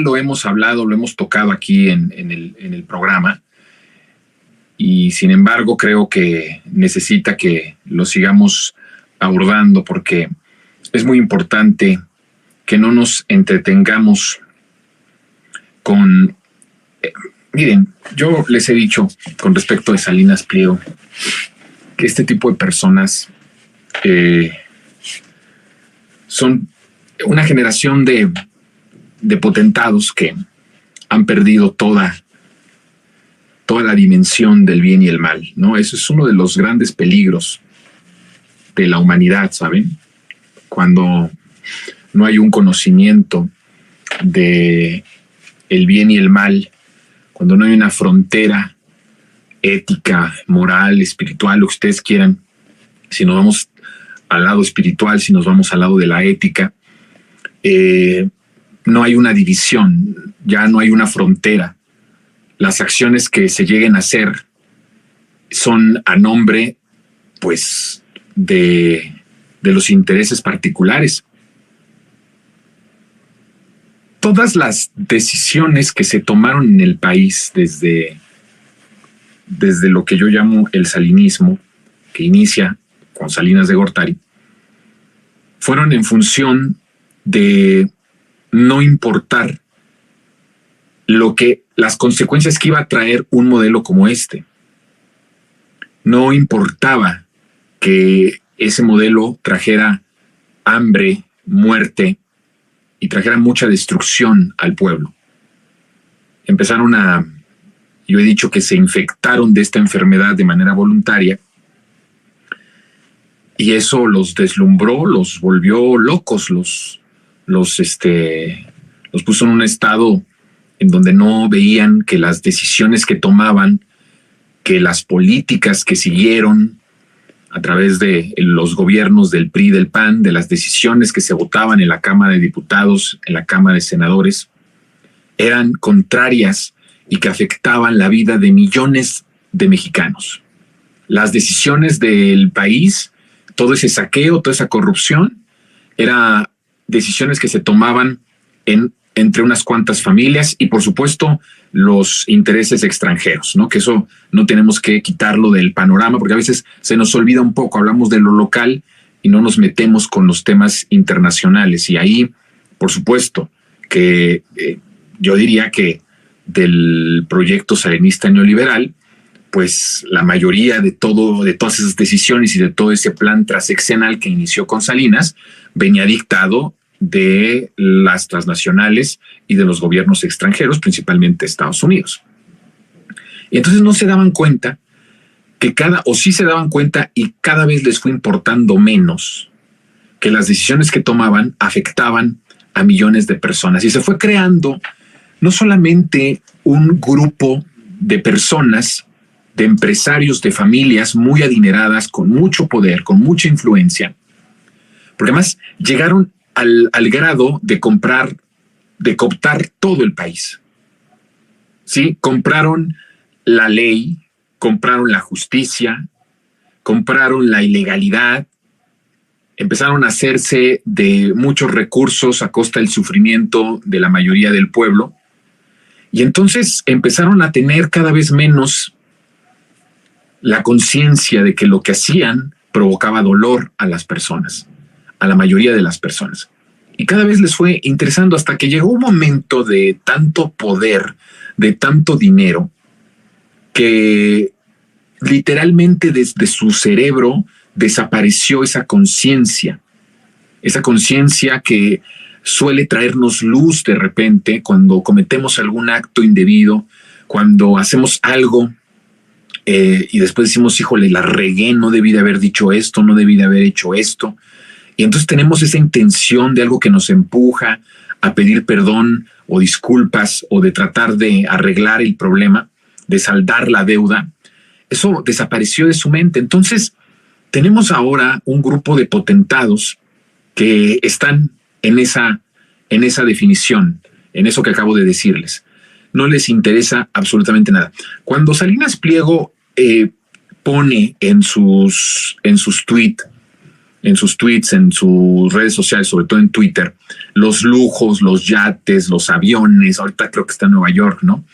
lo hemos hablado, lo hemos tocado aquí en el programa, y sin embargo creo que necesita que lo sigamos abordando porque es muy importante que no nos entretengamos con... miren, yo les he dicho con respecto a Salinas Pliego que este tipo de personas son una generación de potentados que han perdido toda la dimensión del bien y el mal, ¿no? Eso es uno de los grandes peligros de la humanidad, ¿saben? Cuando no hay un conocimiento de el bien y el mal, cuando no hay una frontera ética, moral, espiritual, lo que ustedes quieran, si nos vamos al lado espiritual, si nos vamos al lado de la ética, no hay una división, ya no hay una frontera. Las acciones que se lleguen a hacer son a nombre, pues, de los intereses particulares. Todas las decisiones que se tomaron en el país desde lo que yo llamo el salinismo, que inicia con Salinas de Gortari, fueron en función de no importar las consecuencias que iba a traer un modelo como este. No importaba que ese modelo trajera hambre, muerte y trajera mucha destrucción al pueblo. Yo he dicho que se infectaron de esta enfermedad de manera voluntaria y eso los deslumbró, los volvió locos, los puso en un estado en donde no veían que las decisiones que tomaban, que las políticas que siguieron a través de los gobiernos del PRI, del PAN, de las decisiones que se votaban en la Cámara de Diputados, en la Cámara de Senadores, eran contrarias y que afectaban la vida de millones de mexicanos. Las decisiones del país, todo ese saqueo, toda esa corrupción, eran decisiones que se tomaban entre unas cuantas familias y, por supuesto, los intereses extranjeros, ¿no? Que eso no tenemos que quitarlo del panorama porque a veces se nos olvida un poco, hablamos de lo local y no nos metemos con los temas internacionales. Y ahí, por supuesto, que yo diría que del proyecto salinista neoliberal, pues la mayoría de todas esas decisiones y de todo ese plan transeccional que inició con Salinas venía dictado de las transnacionales y de los gobiernos extranjeros, principalmente Estados Unidos. Y entonces no se daban cuenta sí se daban cuenta y cada vez les fue importando menos que las decisiones que tomaban afectaban a millones de personas. Y se fue creando no solamente un grupo de personas, de empresarios, de familias muy adineradas, con mucho poder, con mucha influencia, porque además llegaron al grado de cooptar todo el país. ¿Sí? Compraron la ley, compraron la justicia, compraron la ilegalidad, empezaron a hacerse de muchos recursos a costa del sufrimiento de la mayoría del pueblo, y entonces empezaron a tener cada vez menos la conciencia de que lo que hacían provocaba dolor a las personas, a la mayoría de las personas. Y cada vez les fue interesando hasta que llegó un momento de tanto poder, de tanto dinero, que literalmente desde su cerebro desapareció esa conciencia que suele traernos luz de repente cuando cometemos algún acto indebido, cuando hacemos algo y después decimos, híjole, la regué, no debí de haber dicho esto, no debí de haber hecho esto. Y entonces tenemos esa intención de algo que nos empuja a pedir perdón o disculpas o de tratar de arreglar el problema, de saldar la deuda. Eso desapareció de su mente. Entonces tenemos ahora un grupo de potentados que están en esa definición, en eso que acabo de decirles. No les interesa absolutamente nada. Cuando Salinas Pliego pone en sus tweets en sus tweets, en sus redes sociales, sobre todo en Twitter, los lujos, los yates, los aviones. Ahorita creo que está en Nueva York, ¿no?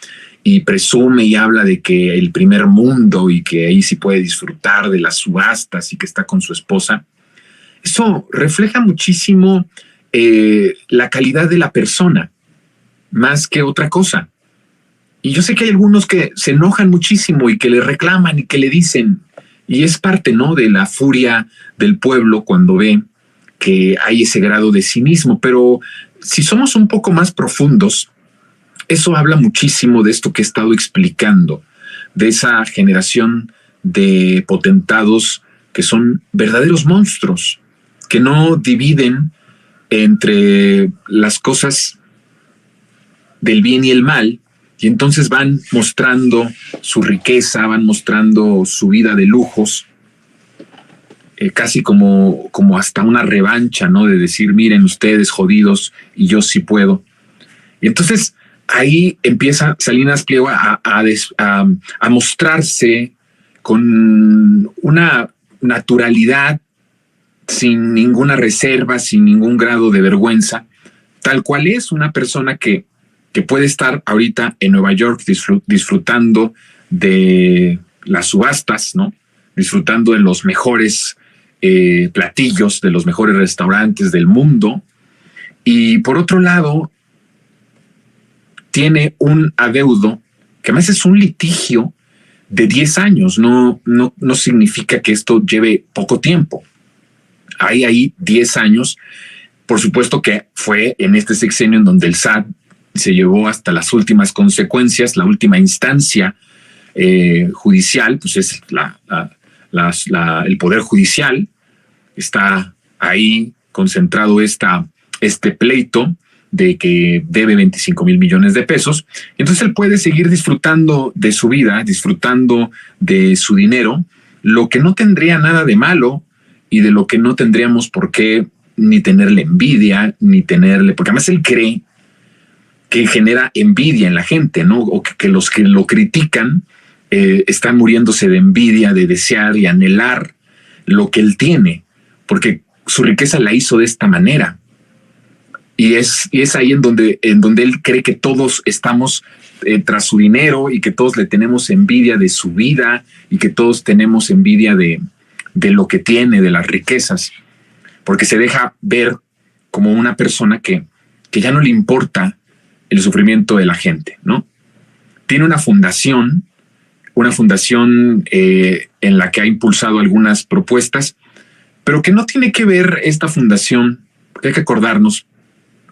Y presume y habla de que el primer mundo y que ahí sí puede disfrutar de las subastas y que está con su esposa. Eso refleja muchísimo la calidad de la persona, más que otra cosa. Y yo sé que hay algunos que se enojan muchísimo y que le reclaman y que le dicen, y es parte, ¿no?, de la furia del pueblo cuando ve que hay ese grado de cinismo. Pero si somos un poco más profundos, eso habla muchísimo de esto que he estado explicando, de esa generación de potentados que son verdaderos monstruos, que no dividen entre las cosas del bien y el mal, y entonces van mostrando su riqueza, van mostrando su vida de lujos, casi como hasta una revancha, ¿no? De decir, miren ustedes jodidos y yo sí puedo. Y entonces ahí empieza Salinas Pliego a mostrarse con una naturalidad, sin ninguna reserva, sin ningún grado de vergüenza, tal cual es una persona que puede estar ahorita en Nueva York disfrutando de las subastas, ¿no? Disfrutando de los mejores platillos, de los mejores restaurantes del mundo. Y por otro lado, tiene un adeudo que además es un litigio de 10 años. No significa que esto lleve poco tiempo. Hay ahí 10 años. Por supuesto que fue en este sexenio en donde el SAT se llevó hasta las últimas consecuencias. La última instancia judicial, pues es el Poder Judicial. Está ahí concentrado este pleito de que debe 25 mil millones de pesos. Entonces él puede seguir disfrutando de su vida, disfrutando de su dinero, lo que no tendría nada de malo y de lo que no tendríamos por qué ni tenerle envidia, ni tenerle, porque además él cree que genera envidia en la gente, ¿no? O que los que lo critican están muriéndose de envidia, de desear y anhelar lo que él tiene, porque su riqueza la hizo de esta manera. Y es ahí en donde él cree que todos estamos tras su dinero y que todos le tenemos envidia de su vida y que todos tenemos envidia de lo que tiene, de las riquezas, porque se deja ver como una persona que ya no le importa el sufrimiento de la gente, ¿no? Tiene una fundación en la que ha impulsado algunas propuestas, pero que no tiene que ver esta fundación, porque hay que acordarnos,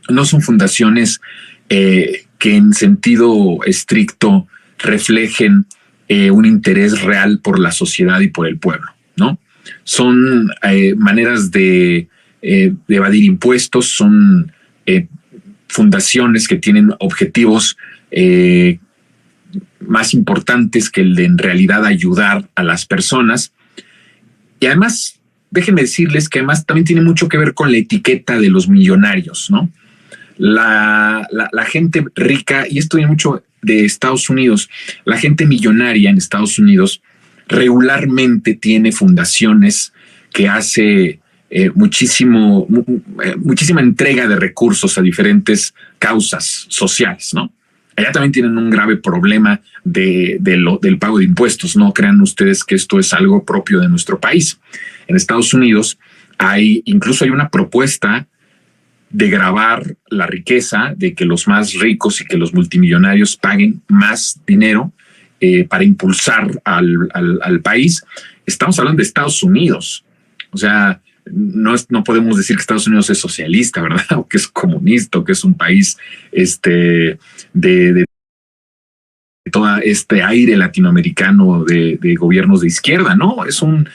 no son fundaciones que en sentido estricto reflejen un interés real por la sociedad y por el pueblo, ¿no? Son maneras de evadir impuestos, son fundaciones que tienen objetivos más importantes que el de en realidad ayudar a las personas. Y además, déjenme decirles que además también tiene mucho que ver con la etiqueta de los millonarios, ¿no? La gente rica, y esto viene mucho de Estados Unidos, la gente millonaria en Estados Unidos regularmente tiene fundaciones que hace muchísima entrega de recursos a diferentes causas sociales, ¿no? Allá también tienen un grave problema del pago de impuestos. No crean ustedes que esto es algo propio de nuestro país. En Estados Unidos incluso hay una propuesta de gravar la riqueza, de que los más ricos y que los multimillonarios paguen más dinero para impulsar al país. Estamos hablando de Estados Unidos. O sea, no podemos decir que Estados Unidos es socialista, ¿verdad? O que es comunista, o que es un país de todo este aire latinoamericano de gobiernos de izquierda, ¿no? Es un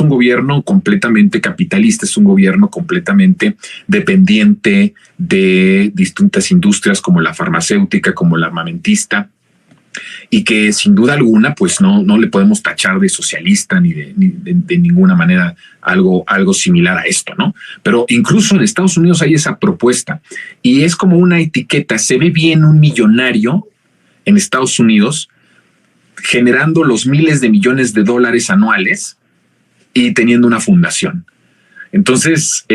gobierno completamente capitalista, es un gobierno completamente dependiente de distintas industrias como la farmacéutica, como la armamentista, y que sin duda alguna pues no le podemos tachar de socialista ni de ninguna manera algo similar a esto, ¿no? Pero incluso en Estados Unidos hay esa propuesta y es como una etiqueta. Se ve bien un millonario en Estados Unidos generando los miles de millones de dólares anuales y teniendo una fundación. Entonces,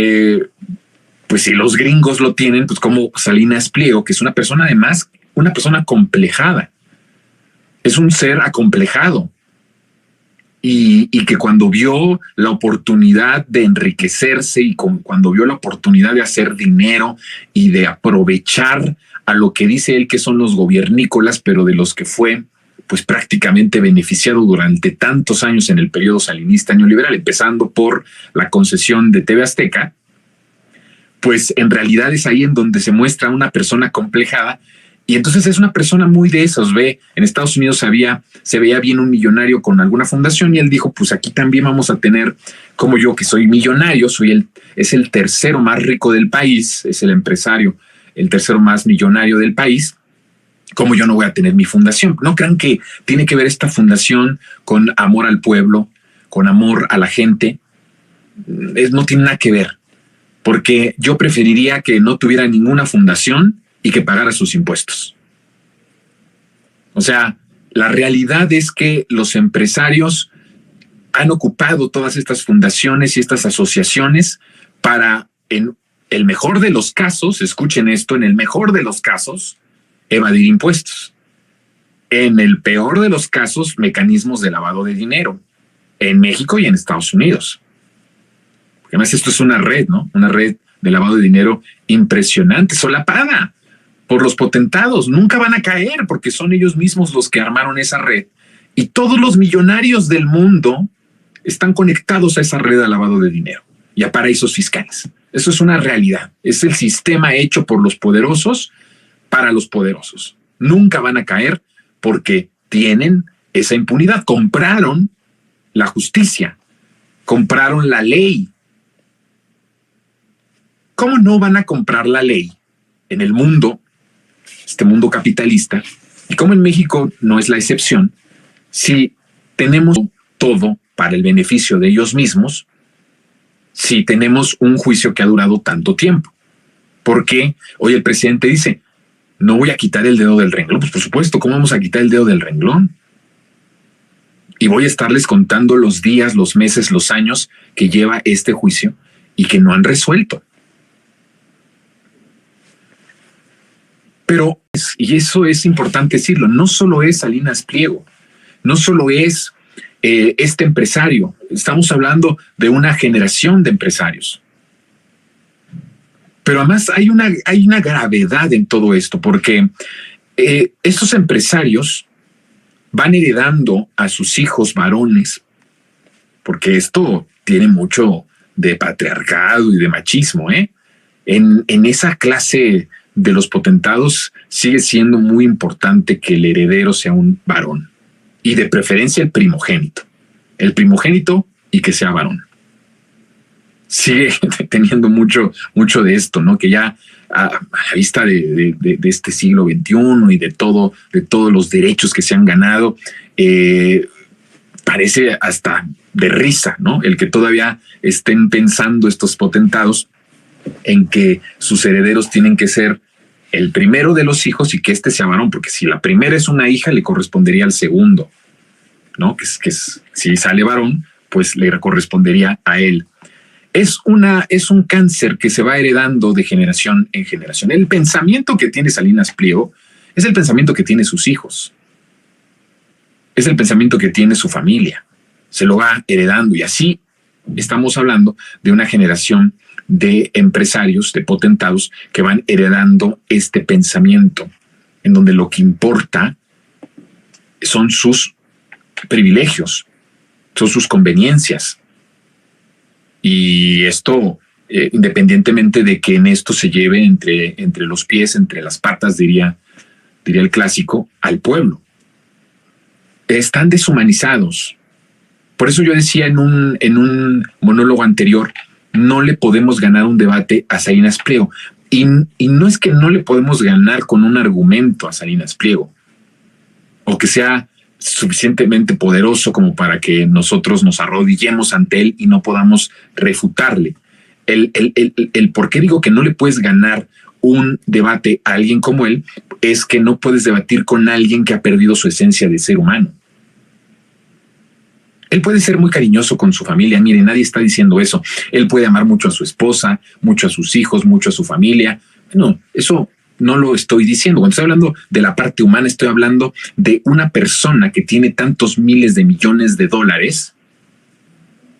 pues si los gringos lo tienen, pues como Salinas Pliego, que es una persona además, una persona acomplejada, es un ser acomplejado. Y que cuando vio la oportunidad de enriquecerse y cuando vio la oportunidad de hacer dinero y de aprovechar a lo que dice él que son los gobiernícolas, pero de los que fue pues prácticamente beneficiado durante tantos años en el periodo salinista neoliberal, empezando por la concesión de TV Azteca, pues en realidad es ahí en donde se muestra una persona acomplejada. Y entonces es una persona muy de esos. Ve, en Estados Unidos se veía bien un millonario con alguna fundación y él dijo, pues aquí también vamos a tener, como yo que soy millonario, es el tercero más rico del país, es el empresario, el tercero más millonario del país. ¿Cómo yo no voy a tener mi fundación? No crean que tiene que ver esta fundación con amor al pueblo, con amor a la gente. No tiene nada que ver, porque yo preferiría que no tuviera ninguna fundación y que pagara sus impuestos. O sea, la realidad es que los empresarios han ocupado todas estas fundaciones y estas asociaciones para, en el mejor de los casos, escuchen esto, en el mejor de los casos, evadir impuestos. En el peor de los casos, mecanismos de lavado de dinero, en México y en Estados Unidos. Porque además esto es una red, ¿no? Una red de lavado de dinero impresionante, solapada por los potentados. Nunca van a caer porque son ellos mismos los que armaron esa red. Y todos los millonarios del mundo están conectados a esa red de lavado de dinero y a paraísos fiscales. Eso es una realidad. Es el sistema hecho por los poderosos para los poderosos. Nunca van a caer porque tienen esa impunidad. Compraron la justicia, compraron la ley. ¿Cómo no van a comprar la ley en el mundo, este mundo capitalista, y como en México no es la excepción, si tenemos todo para el beneficio de ellos mismos, si tenemos un juicio que ha durado tanto tiempo? Porque hoy el presidente dice, no voy a quitar el dedo del renglón. Pues por supuesto, ¿cómo vamos a quitar el dedo del renglón? Y voy a estarles contando los días, los meses, los años que lleva este juicio y que no han resuelto. Pero, y eso es importante decirlo, no solo es Salinas Pliego, no solo es este empresario, estamos hablando de una generación de empresarios. Pero además hay una gravedad en todo esto, porque estos empresarios van heredando a sus hijos varones, porque esto tiene mucho de patriarcado y de machismo, ¿eh? En esa clase de los potentados sigue siendo muy importante que el heredero sea un varón y de preferencia el primogénito y que sea varón. Sigue teniendo mucho de esto, ¿no? Que ya a la vista de este siglo XXI y de todos los derechos que se han ganado, parece hasta de risa, ¿no? El que todavía estén pensando estos potentados en que sus herederos tienen que ser el primero de los hijos y que este sea varón, porque si la primera es una hija, le correspondería al segundo, ¿no? Si sale varón, pues le correspondería a él. Es un cáncer que se va heredando de generación en generación. El pensamiento que tiene Salinas Pliego es el pensamiento que tiene sus hijos, es el pensamiento que tiene su familia, se lo va heredando y así estamos hablando de una generación de empresarios, de potentados que van heredando este pensamiento en donde lo que importa son sus privilegios, son sus conveniencias. Y esto, independientemente de que en esto se lleve entre los pies, entre las patas, diría el clásico, al pueblo. Están deshumanizados. Por eso yo decía en un monólogo anterior, no le podemos ganar un debate a Salinas Pliego. Y no es que no le podemos ganar con un argumento a Salinas Pliego, o que sea suficientemente poderoso como para que nosotros nos arrodillemos ante él y no podamos refutarle. El por qué digo que no le puedes ganar un debate a alguien como él es que no puedes debatir con alguien que ha perdido su esencia de ser humano. Él puede ser muy cariñoso con su familia. Mire, nadie está diciendo eso. Él puede amar mucho a su esposa, mucho a sus hijos, mucho a su familia. No, eso no lo estoy diciendo. Cuando estoy hablando de la parte humana, estoy hablando de una persona que tiene tantos miles de millones de dólares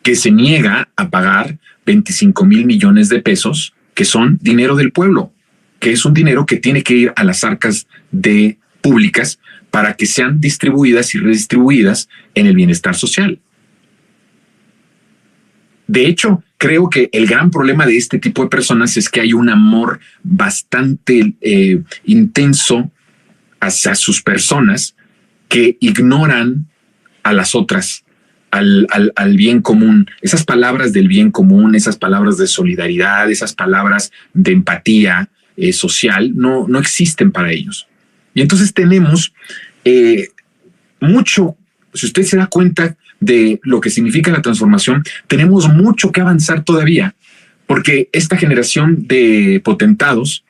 que se niega a pagar 25 mil millones de pesos, que son dinero del pueblo, que es un dinero que tiene que ir a las arcas de públicas para que sean distribuidas y redistribuidas en el bienestar social. De hecho, creo que el gran problema de este tipo de personas es que hay un amor bastante intenso hacia sus personas que ignoran a las otras, al bien común. Esas palabras del bien común, esas palabras de solidaridad, esas palabras de empatía social, no existen para ellos. Y entonces tenemos mucho, si usted se da cuenta de lo que significa la transformación, tenemos mucho que avanzar todavía, porque esta generación de potentados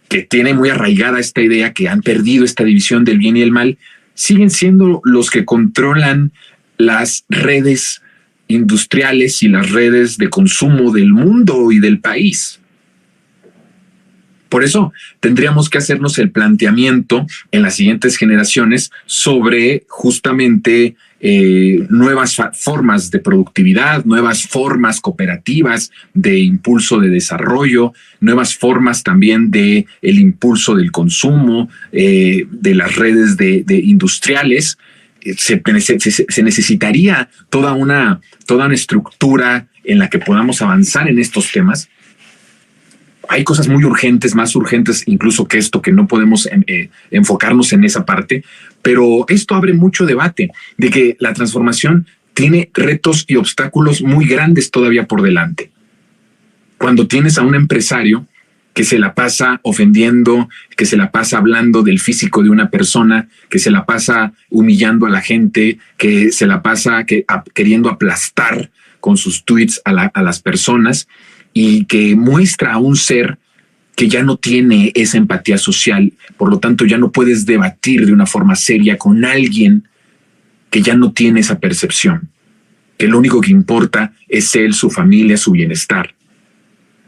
que tiene muy arraigada esta idea, que han perdido esta división del bien y el mal, siguen siendo los que controlan las redes industriales y las redes de consumo del mundo y del país. Por eso tendríamos que hacernos el planteamiento en las siguientes generaciones sobre justamente nuevas formas de productividad, nuevas formas cooperativas de impulso de desarrollo, nuevas formas también de el impulso del consumo, de las redes de industriales. Se necesitaría toda una estructura en la que podamos avanzar en estos temas. Hay cosas muy urgentes, más urgentes incluso que esto, que no podemos enfocarnos en esa parte, pero esto abre mucho debate de que la transformación tiene retos y obstáculos muy grandes todavía por delante. Cuando tienes a un empresario que se la pasa ofendiendo, que se la pasa hablando del físico de una persona, que se la pasa humillando a la gente, que se la pasa queriendo aplastar con sus tweets a las personas, y que muestra a un ser que ya no tiene esa empatía social, por lo tanto ya no puedes debatir de una forma seria con alguien que ya no tiene esa percepción, que lo único que importa es él, su familia, su bienestar.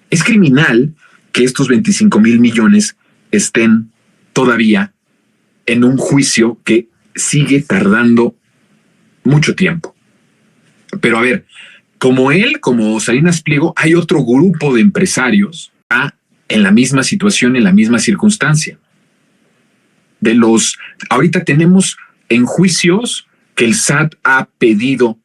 Es criminal que estos 25 mil millones estén todavía en un juicio que sigue tardando mucho tiempo. Pero a ver, como él, como Salinas Pliego, hay otro grupo de empresarios en la misma situación, en la misma circunstancia. Ahorita tenemos en juicios que el SAT ha pedido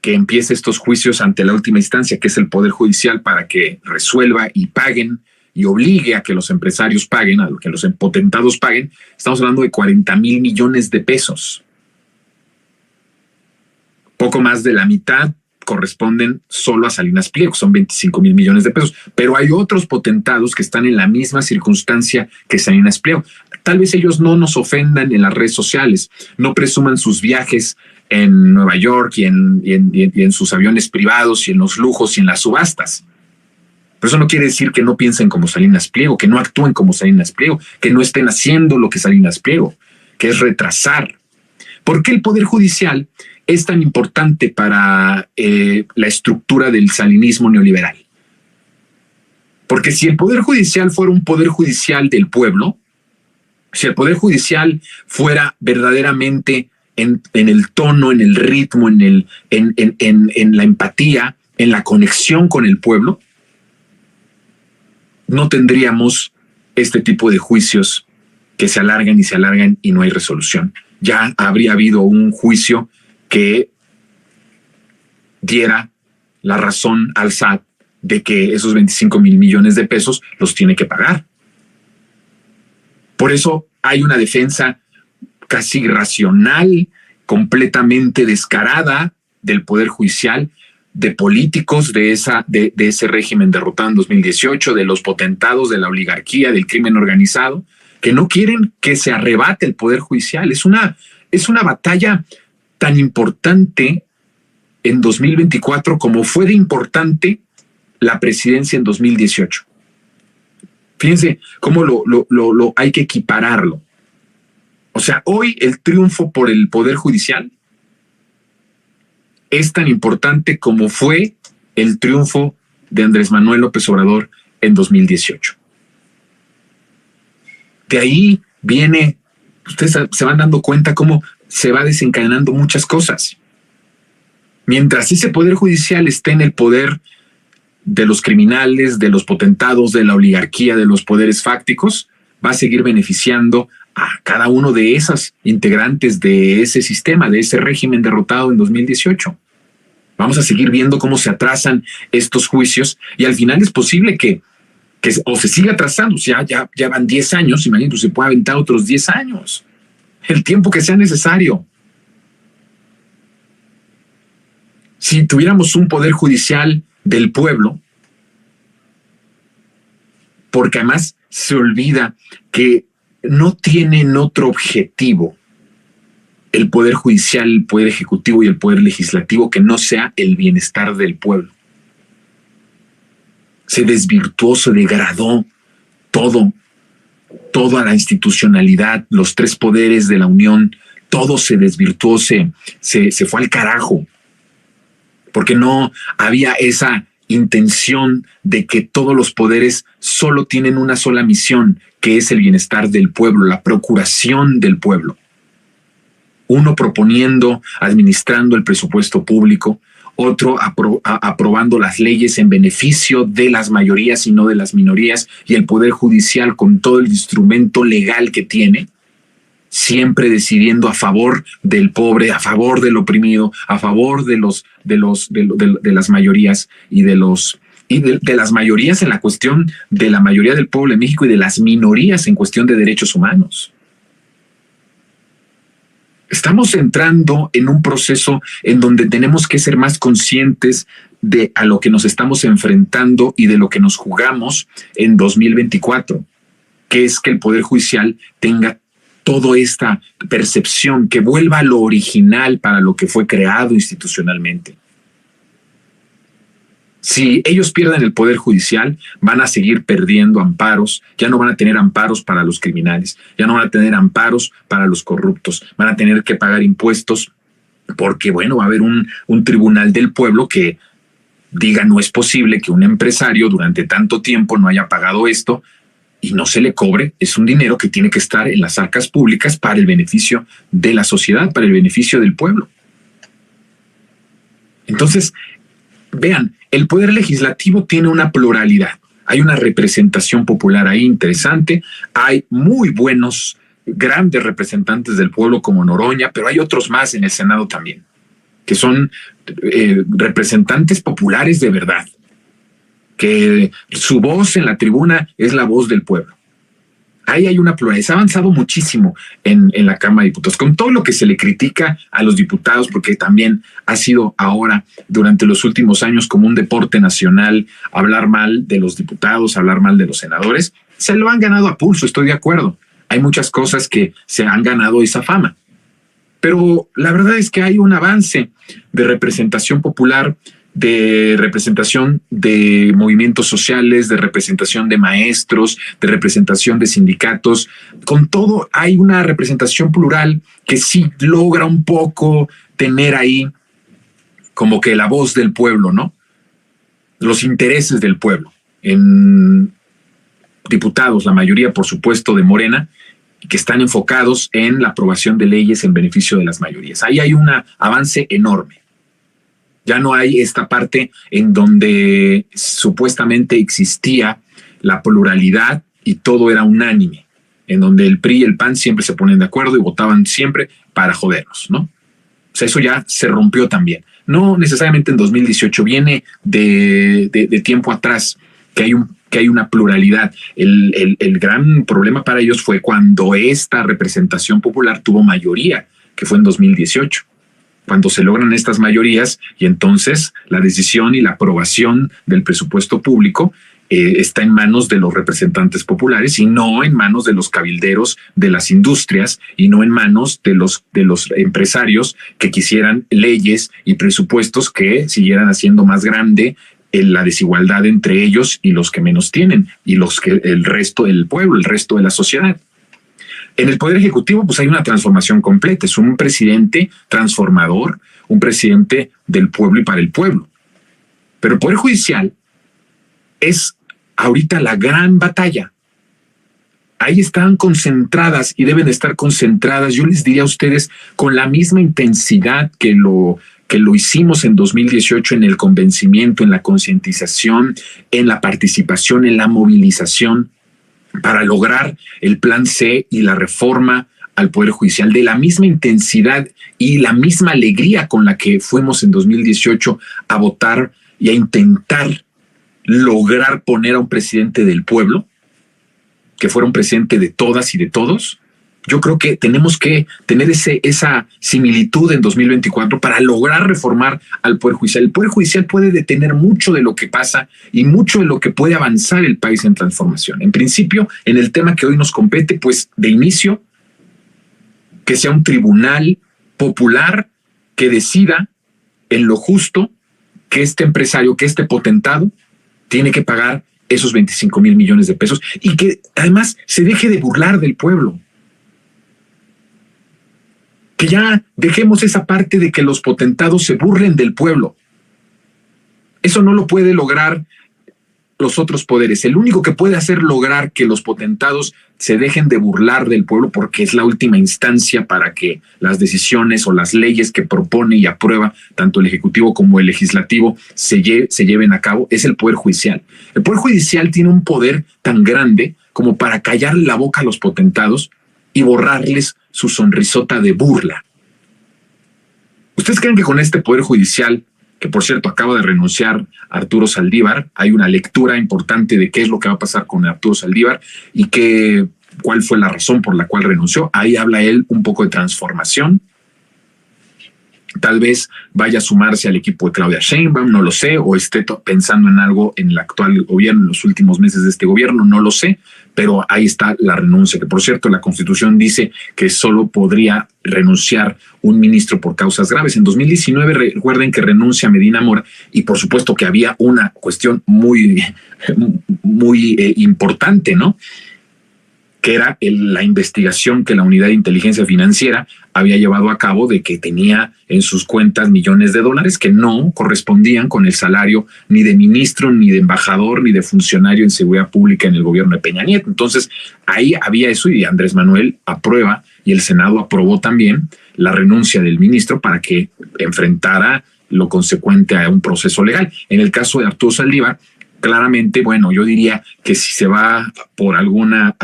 que empiece estos juicios ante la última instancia, que es el Poder Judicial, para que resuelva y paguen y obligue a que los empresarios paguen, a que los potentados paguen. Estamos hablando de 40 mil millones de pesos. Poco más de la mitad corresponden solo a Salinas Pliego, son 25 mil millones de pesos, pero hay otros potentados que están en la misma circunstancia que Salinas Pliego. Tal vez ellos no nos ofendan en las redes sociales, no presuman sus viajes en Nueva York y en sus aviones privados y en los lujos y en las subastas. Pero eso no quiere decir que no piensen como Salinas Pliego, que no actúen como Salinas Pliego, que no estén haciendo lo que Salinas Pliego, que es retrasar. ¿Por qué el Poder Judicial es tan importante para la estructura del salinismo neoliberal? Porque si el Poder Judicial fuera un Poder Judicial del pueblo, si el Poder Judicial fuera verdaderamente en el tono, en el ritmo, en la empatía, en la conexión con el pueblo, no tendríamos este tipo de juicios que se alargan y no hay resolución. Ya habría habido un juicio que diera la razón al SAT de que esos 25 mil millones de pesos los tiene que pagar. Por eso hay una defensa casi irracional, completamente descarada del Poder Judicial, de políticos de ese régimen derrotado en 2018, de los potentados de la oligarquía, del crimen organizado, que no quieren que se arrebate el Poder Judicial. Es una batalla tan importante en 2024 como fue de importante la presidencia en 2018. Fíjense cómo lo hay que equipararlo. O sea, hoy el triunfo por el Poder Judicial es tan importante como fue el triunfo de Andrés Manuel López Obrador en 2018. De ahí viene, ustedes se van dando cuenta cómo se va desencadenando muchas cosas. Mientras ese poder judicial esté en el poder de los criminales, de los potentados, de la oligarquía, de los poderes fácticos, va a seguir beneficiando a cada uno de esas integrantes de ese sistema, de ese régimen derrotado en 2018. Vamos a seguir viendo cómo se atrasan estos juicios y al final es posible que o se siga atrasando. Ya van 10 años, imagínate, se puede aventar otros 10 años. El tiempo que sea necesario. Si tuviéramos un poder judicial del pueblo, porque además se olvida que no tienen otro objetivo el poder judicial, el poder ejecutivo y el poder legislativo que no sea el bienestar del pueblo. Se desvirtuó, se degradó toda la institucionalidad, los tres poderes de la Unión, todo se desvirtuó, se fue al carajo, porque no había esa intención de que todos los poderes solo tienen una sola misión, que es el bienestar del pueblo, la procuración del pueblo. Uno proponiendo, administrando el presupuesto público, otro aprobando las leyes en beneficio de las mayorías y no de las minorías, y el Poder Judicial con todo el instrumento legal que tiene, siempre decidiendo a favor del pobre, a favor del oprimido, a favor de las mayorías y de las mayorías en la cuestión de la mayoría del pueblo de México y de las minorías en cuestión de derechos humanos. Estamos entrando en un proceso en donde tenemos que ser más conscientes de a lo que nos estamos enfrentando y de lo que nos jugamos en 2024, que es que el Poder Judicial tenga toda esta percepción, que vuelva a lo original para lo que fue creado institucionalmente. Si ellos pierden el Poder Judicial, van a seguir perdiendo amparos, ya no van a tener amparos para los criminales, ya no van a tener amparos para los corruptos, van a tener que pagar impuestos porque, bueno, va a haber un tribunal del pueblo que diga no es posible que un empresario durante tanto tiempo no haya pagado esto y no se le cobre. Es un dinero que tiene que estar en las arcas públicas para el beneficio de la sociedad, para el beneficio del pueblo. Entonces, vean, el poder legislativo tiene una pluralidad. Hay una representación popular ahí interesante. Hay muy buenos, grandes representantes del pueblo como Noroña, pero hay otros más en el Senado también, que son representantes populares de verdad, que su voz en la tribuna es la voz del pueblo. Ahí hay una pluralidad. Se ha avanzado muchísimo en la Cámara de Diputados, con todo lo que se le critica a los diputados, porque también ha sido ahora, durante los últimos años, como un deporte nacional, hablar mal de los diputados, hablar mal de los senadores. Se lo han ganado a pulso, estoy de acuerdo. Hay muchas cosas que se han ganado esa fama. Pero la verdad es que hay un avance de representación popular, de representación de movimientos sociales, de representación de maestros, de representación de sindicatos. Con todo, hay una representación plural que sí logra un poco tener ahí como que la voz del pueblo, ¿no? Los intereses del pueblo. En diputados, la mayoría, por supuesto, de Morena, que están enfocados en la aprobación de leyes en beneficio de las mayorías. Ahí hay un avance enorme. Ya no hay esta parte en donde supuestamente existía la pluralidad y todo era unánime, en donde el PRI y el PAN siempre se ponen de acuerdo y votaban siempre para jodernos, ¿no? O sea, eso ya se rompió también. No necesariamente en 2018, viene de tiempo atrás que hay una pluralidad. El gran problema para ellos fue cuando esta representación popular tuvo mayoría, que fue en 2018. Cuando se logran estas mayorías y entonces la decisión y la aprobación del presupuesto público está en manos de los representantes populares y no en manos de los cabilderos de las industrias y no en manos de los empresarios que quisieran leyes y presupuestos que siguieran haciendo más grande la desigualdad entre ellos y los que menos tienen y el resto del pueblo, el resto de la sociedad. En el Poder Ejecutivo, pues hay una transformación completa. Es un presidente transformador, un presidente del pueblo y para el pueblo. Pero el Poder Judicial es ahorita la gran batalla. Ahí están concentradas y deben estar concentradas, yo les diría a ustedes, con la misma intensidad que lo hicimos en 2018 en el convencimiento, en la concientización, en la participación, en la movilización, para lograr el plan C y la reforma al Poder Judicial, de la misma intensidad y la misma alegría con la que fuimos en 2018 a votar y a intentar lograr poner a un presidente del pueblo, que fuera un presidente de todas y de todos. Yo creo que tenemos que tener esa similitud en 2024 para lograr reformar al Poder Judicial. El Poder Judicial puede detener mucho de lo que pasa y mucho de lo que puede avanzar el país en transformación. En principio, en el tema que hoy nos compete, pues de inicio, que sea un tribunal popular que decida en lo justo que este empresario, que este potentado, tiene que pagar esos 25,000 millones de pesos y que además se deje de burlar del pueblo. Que ya dejemos esa parte de que los potentados se burlen del pueblo. Eso no lo puede lograr los otros poderes. El único que puede hacer lograr que los potentados se dejen de burlar del pueblo, porque es la última instancia para que las decisiones o las leyes que propone y aprueba tanto el Ejecutivo como el Legislativo se lleven a cabo, es el Poder Judicial. El Poder Judicial tiene un poder tan grande como para callar la boca a los potentados y borrarles su sonrisota de burla. ¿Ustedes creen que con este Poder Judicial, que por cierto acaba de renunciar Arturo Saldívar, hay una lectura importante de qué es lo que va a pasar con Arturo Saldívar y cuál fue la razón por la cual renunció? Ahí habla él un poco de transformación. Tal vez vaya a sumarse al equipo de Claudia Sheinbaum, no lo sé, o esté pensando en algo en el actual gobierno, en los últimos meses de este gobierno, no lo sé, pero ahí está la renuncia, que por cierto la Constitución dice que solo podría renunciar un ministro por causas graves. En 2019 recuerden que renuncia Medina Mora y por supuesto que había una cuestión muy importante, ¿no? Que era la investigación que la Unidad de Inteligencia Financiera había llevado a cabo de que tenía en sus cuentas millones de dólares que no correspondían con el salario ni de ministro, ni de embajador, ni de funcionario en seguridad pública en el gobierno de Peña Nieto. Entonces, ahí había eso y Andrés Manuel aprueba y el Senado aprobó también la renuncia del ministro para que enfrentara lo consecuente a un proceso legal. En el caso de Arturo Saldívar, claramente, bueno, yo diría que si se va por alguna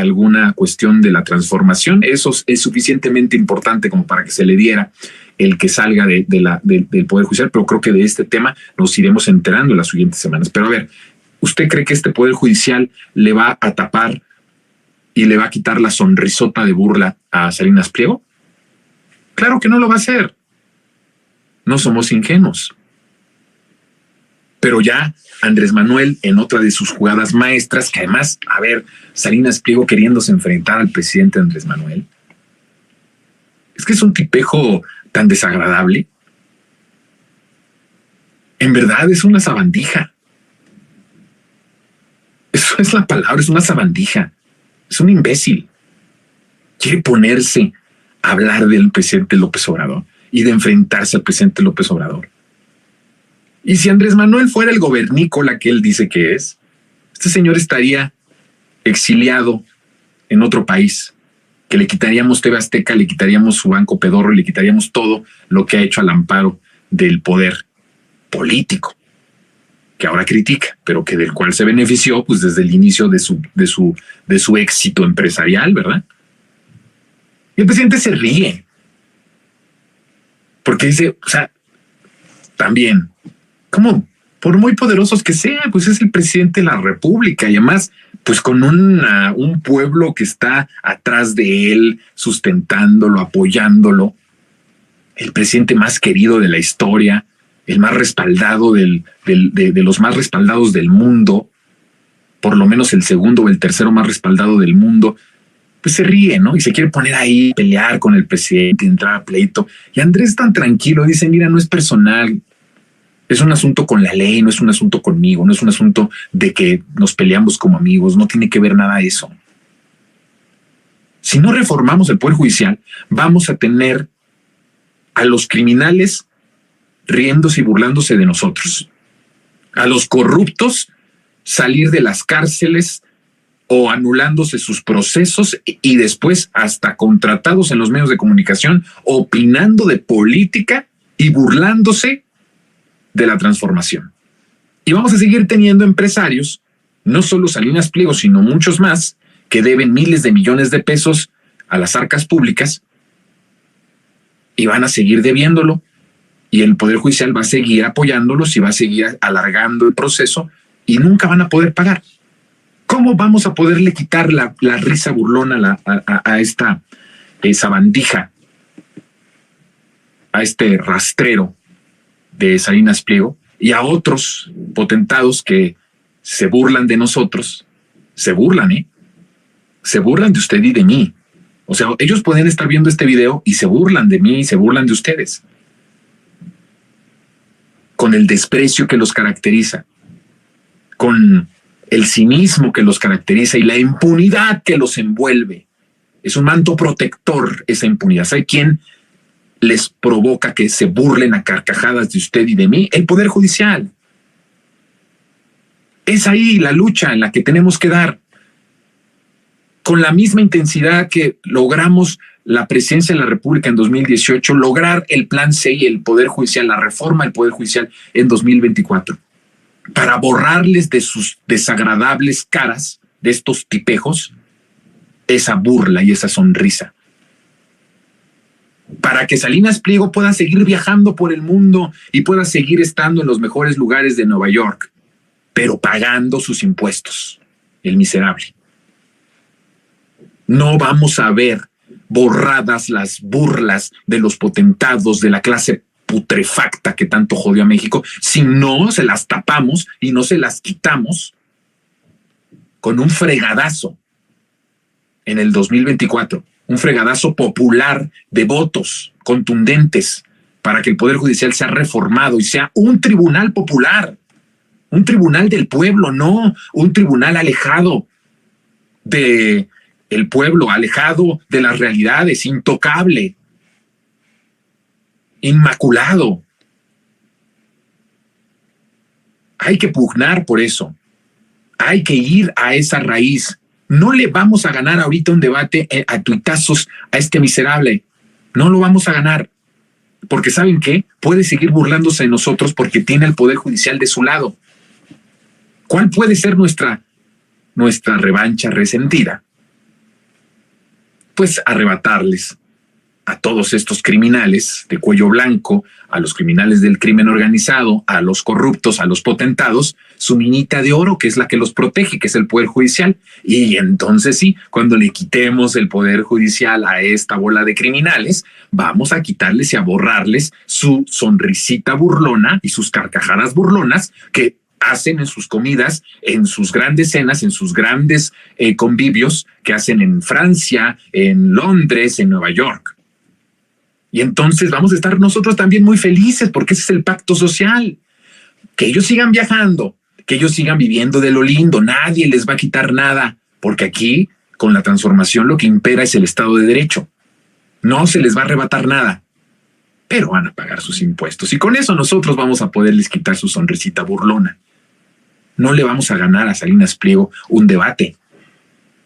cuestión de la transformación, eso es suficientemente importante como para que se le diera el que salga del Poder Judicial, pero creo que de este tema nos iremos enterando en las siguientes semanas. Pero a ver, ¿usted cree que este Poder Judicial le va a tapar y le va a quitar la sonrisota de burla a Salinas Pliego? Claro que no lo va a hacer. No somos ingenuos. Pero ya Andrés Manuel, en otra de sus jugadas maestras, que además, a ver, Salinas Pliego queriéndose enfrentar al presidente Andrés Manuel, es que es un tipejo tan desagradable. En verdad es una sabandija. Eso es la palabra, es una sabandija. Es un imbécil. Quiere ponerse a hablar del presidente López Obrador y de enfrentarse al presidente López Obrador. Y si Andrés Manuel fuera el gobernícola que él dice que es, este señor estaría exiliado en otro país, que le quitaríamos TV Azteca, le quitaríamos su banco pedorro y le quitaríamos todo lo que ha hecho al amparo del poder político, que ahora critica, pero que del cual se benefició pues desde el inicio de su éxito empresarial, ¿verdad? Y el presidente se ríe, porque dice, o sea, también, ¿cómo? Por muy poderosos que sean, pues es el presidente de la República y además, pues con un pueblo que está atrás de él, sustentándolo, apoyándolo, el presidente más querido de la historia, el más respaldado de los más respaldados del mundo, por lo menos el segundo o el tercero más respaldado del mundo, pues se ríe, ¿no? Y se quiere poner ahí, pelear con el presidente, entrar a pleito. Y Andrés tan tranquilo dice, mira, no es personal, es un asunto con la ley, no es un asunto conmigo, no es un asunto de que nos peleamos como amigos, no tiene que ver nada de eso. Si no reformamos el Poder Judicial, vamos a tener a los criminales riéndose y burlándose de nosotros, a los corruptos salir de las cárceles o anulándose sus procesos y después hasta contratados en los medios de comunicación opinando de política y burlándose de la transformación. Y vamos a seguir teniendo empresarios, no solo Salinas Pliego, sino muchos más, que deben miles de millones de pesos a las arcas públicas y van a seguir debiéndolo, y el Poder Judicial va a seguir apoyándolos y va a seguir alargando el proceso y nunca van a poder pagar. ¿Cómo vamos a poderle quitar la risa burlona a esta sabandija, a este rastrero de Salinas Pliego y a otros potentados que se burlan de nosotros? Se burlan, se burlan de usted y de mí. O sea, ellos pueden estar viendo este video y se burlan de mí y se burlan de ustedes, con el desprecio que los caracteriza, con el cinismo que los caracteriza y la impunidad que los envuelve. Es un manto protector esa impunidad. ¿Sabe quién les provoca que se burlen a carcajadas de usted y de mí? El Poder Judicial. Es ahí la lucha en la que tenemos que dar. Con la misma intensidad que logramos la presidencia de la República en 2018, lograr el Plan C y el Poder Judicial, la reforma del Poder Judicial en 2024, para borrarles de sus desagradables caras, de estos tipejos, esa burla y esa sonrisa. Para que Salinas Pliego pueda seguir viajando por el mundo y pueda seguir estando en los mejores lugares de Nueva York, pero pagando sus impuestos, el miserable. No vamos a ver borradas las burlas de los potentados de la clase putrefacta que tanto jodió a México si no se las tapamos y no se las quitamos con un fregadazo en el 2024, un fregadazo popular de votos contundentes para que el Poder Judicial sea reformado y sea un tribunal popular, un tribunal del pueblo, no un tribunal alejado de el pueblo, alejado de las realidades, intocable, inmaculado. Hay que pugnar por eso. Hay que ir a esa raíz. No le vamos a ganar ahorita un debate a tuitazos a este miserable. No lo vamos a ganar. Porque ¿saben qué? Puede seguir burlándose de nosotros porque tiene el Poder Judicial de su lado. ¿Cuál puede ser nuestra revancha resentida? Pues arrebatarles a todos estos criminales de cuello blanco, a los criminales del crimen organizado, a los corruptos, a los potentados, su minita de oro, que es la que los protege, que es el Poder Judicial. Y entonces sí, cuando le quitemos el Poder Judicial a esta bola de criminales, vamos a quitarles y a borrarles su sonrisita burlona y sus carcajadas burlonas que hacen en sus comidas, en sus grandes cenas, en sus grandes convivios que hacen en Francia, en Londres, en Nueva York. Y entonces vamos a estar nosotros también muy felices porque ese es el pacto social. Que ellos sigan viajando, que ellos sigan viviendo de lo lindo, nadie les va a quitar nada, porque aquí con la transformación lo que impera es el Estado de Derecho. No se les va a arrebatar nada, pero van a pagar sus impuestos y con eso nosotros vamos a poderles quitar su sonrisita burlona. No le vamos a ganar a Salinas Pliego un debate.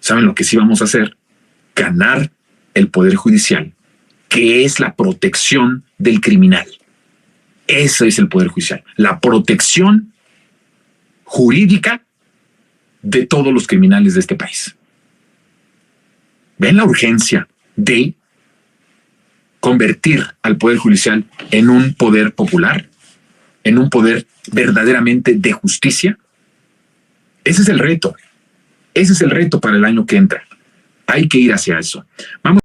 ¿Saben lo que sí vamos a hacer? Ganar el Poder Judicial, que es la protección del criminal. Eso es el Poder Judicial, la protección jurídica de todos los criminales de este país. ¿Ven la urgencia de convertir al Poder Judicial en un poder popular, en un poder verdaderamente de justicia? Ese es el reto. Ese es el reto para el año que entra. Hay que ir hacia eso. Vamos